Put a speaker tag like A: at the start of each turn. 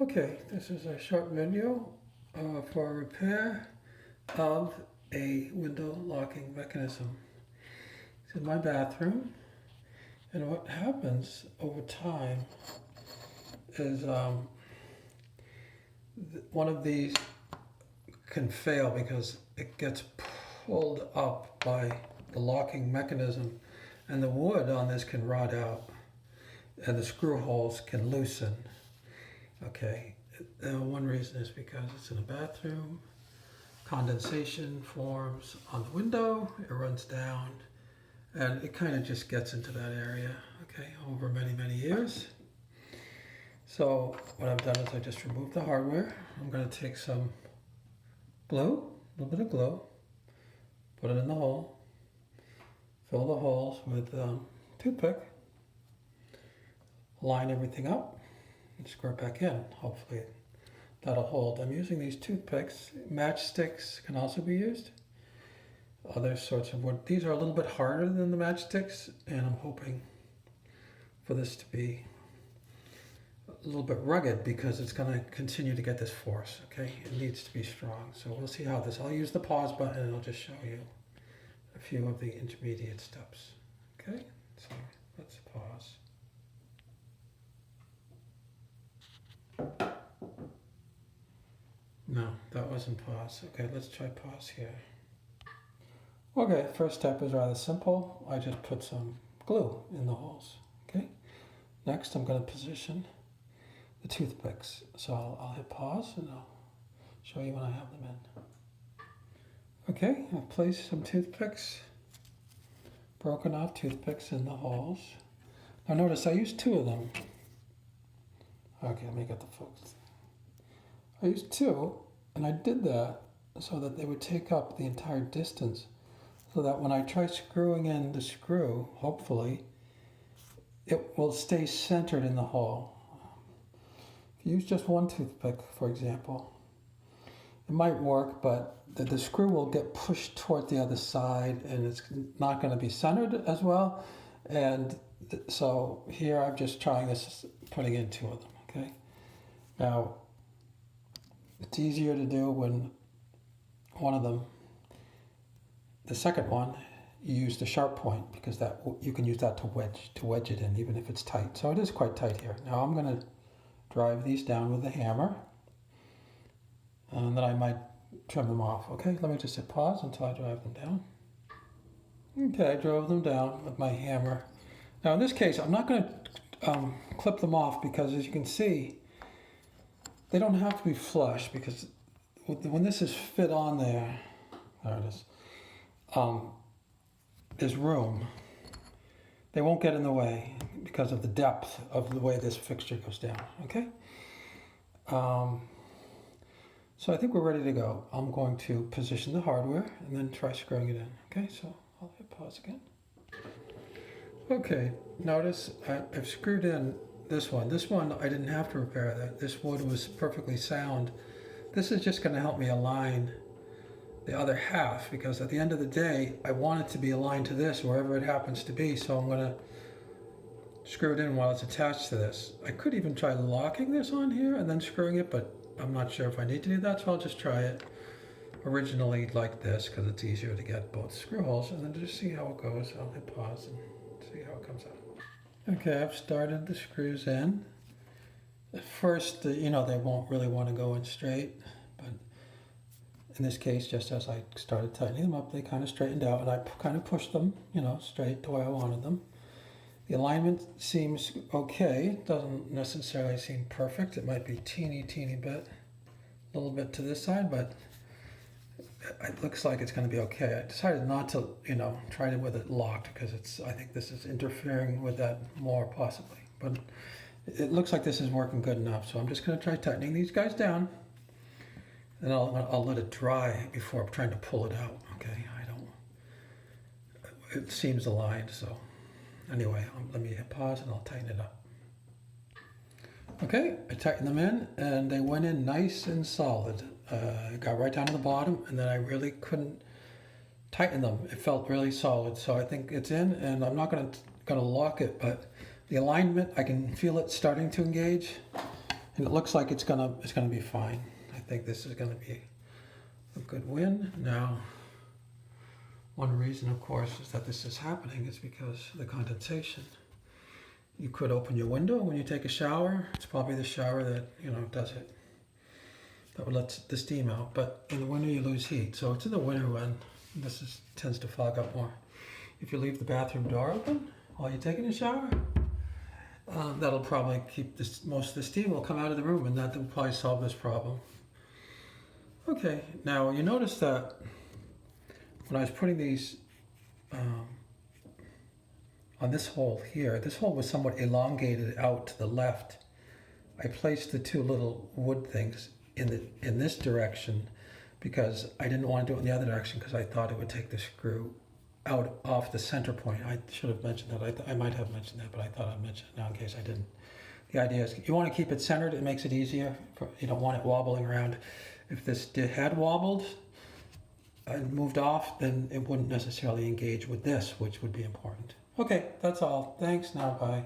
A: Okay, this is a short video for a repair of a window locking mechanism. It's in my bathroom, and what happens over time is one of these can fail because it gets pulled up by the locking mechanism, and the wood on this can rot out, and the screw holes can loosen. Okay, one reason is because it's in a bathroom. Condensation forms on the window, it runs down, and it kind of just gets into that area, okay, over many years. So what I've done is I just removed the hardware. I'm going to take some glue, a little bit of glue, put it in the hole, fill the holes with toothpick, line everything up, and screw it back in. Hopefully that'll hold. I'm using these toothpicks. Matchsticks can also be used. Other sorts of wood. These are a little bit harder than the matchsticks, and I'm hoping for this to be a little bit rugged because it's going to continue to get this force, okay? It needs to be strong. So we'll see how this, I'll use the pause button and I'll just show you a few of the intermediate steps, okay? So let's pause. No, that wasn't pause. Okay, let's try pause here. Okay, first step is rather simple. I just put some glue in the holes, okay? Next, I'm going to position the toothpicks. So I'll hit pause and I'll show you when I have them in. Okay, I've placed some toothpicks, broken off toothpicks in the holes. Now notice I used 2 of them. Okay, let me get the focus. I used 2, and I did that so that they would take up the entire distance, so that when I try screwing in the screw, hopefully, it will stay centered in the hole. If you use just 1 toothpick, for example, it might work, but the screw will get pushed toward the other side, and it's not going to be centered as well. And so here I'm just trying this, putting in 2 of them, okay? Now, it's easier to do when one of them, the second one, you use the sharp point because that you can use that to wedge it in, even if it's tight. So it is quite tight here. Now I'm going to drive these down with the hammer, and then I might trim them off. Okay, let me just hit pause until I drive them down. Okay, I drove them down with my hammer. Now in this case, I'm not going to clip them off because, as you can see, they don't have to be flush, because when this is fit on there it is, there's room. They won't get in the way because of the depth of the way this fixture goes down, okay? So I think we're ready to go. I'm going to position the hardware and then try screwing it in, okay? So I'll hit pause again. Okay, notice I've screwed in this one. This one I didn't have to repair that. This wood was perfectly sound. This is just going to help me align the other half, because at the end of the day I want it to be aligned to this wherever it happens to be. So I'm going to screw it in while it's attached to this. I could even try locking this on here and then screwing it, but I'm not sure if I need to do that, so I'll just try it originally like this because it's easier to get both screw holes, and then just see how it goes. I'll hit pause and see how it comes out. Okay, I've started the screws in. At first, they won't really want to go in straight, but in this case, just as I started tightening them up, they kind of straightened out, and I kind of pushed them, straight the way I wanted them. The alignment seems okay. It doesn't necessarily seem perfect. It might be teeny bit, a little bit to this side, but it looks like it's going to be okay. I decided not to, try it with it locked because I think this is interfering with that more possibly. But it looks like this is working good enough. So I'm just going to try tightening these guys down, and I'll let it dry before trying to pull it out. Okay, it seems aligned. So anyway, let me hit pause and I'll tighten it up. Okay, I tightened them in and they went in nice and solid. It got right down to the bottom, and then I really couldn't tighten them. It felt really solid, so I think it's in, and I'm not going to lock it, but the alignment, I can feel it starting to engage. And it looks like it's gonna be fine. I think this is gonna be a good win. Now, one reason, of course, is that this is happening is because of the condensation. You could open your window when you take a shower. It's probably the shower that, does it. That would let the steam out. But in the winter, you lose heat. So it's in the winter when tends to fog up more. If you leave the bathroom door open while you're taking a shower, that'll probably keep most of the steam will come out of the room, and that will probably solve this problem. Okay, now you notice that when I was putting these on this hole here, this hole was somewhat elongated out to the left. I placed the two little wood things in this direction because I didn't want to do it in the other direction because I thought it would take the screw out off the center point. I should have mentioned that. I might have mentioned that, but I thought I'd mention it now in case I didn't. The idea is you want to keep it centered. It makes it easier. You don't want it wobbling around. If this had wobbled and moved off, then it wouldn't necessarily engage with this, which would be important. Okay, that's all. Thanks. Now, bye.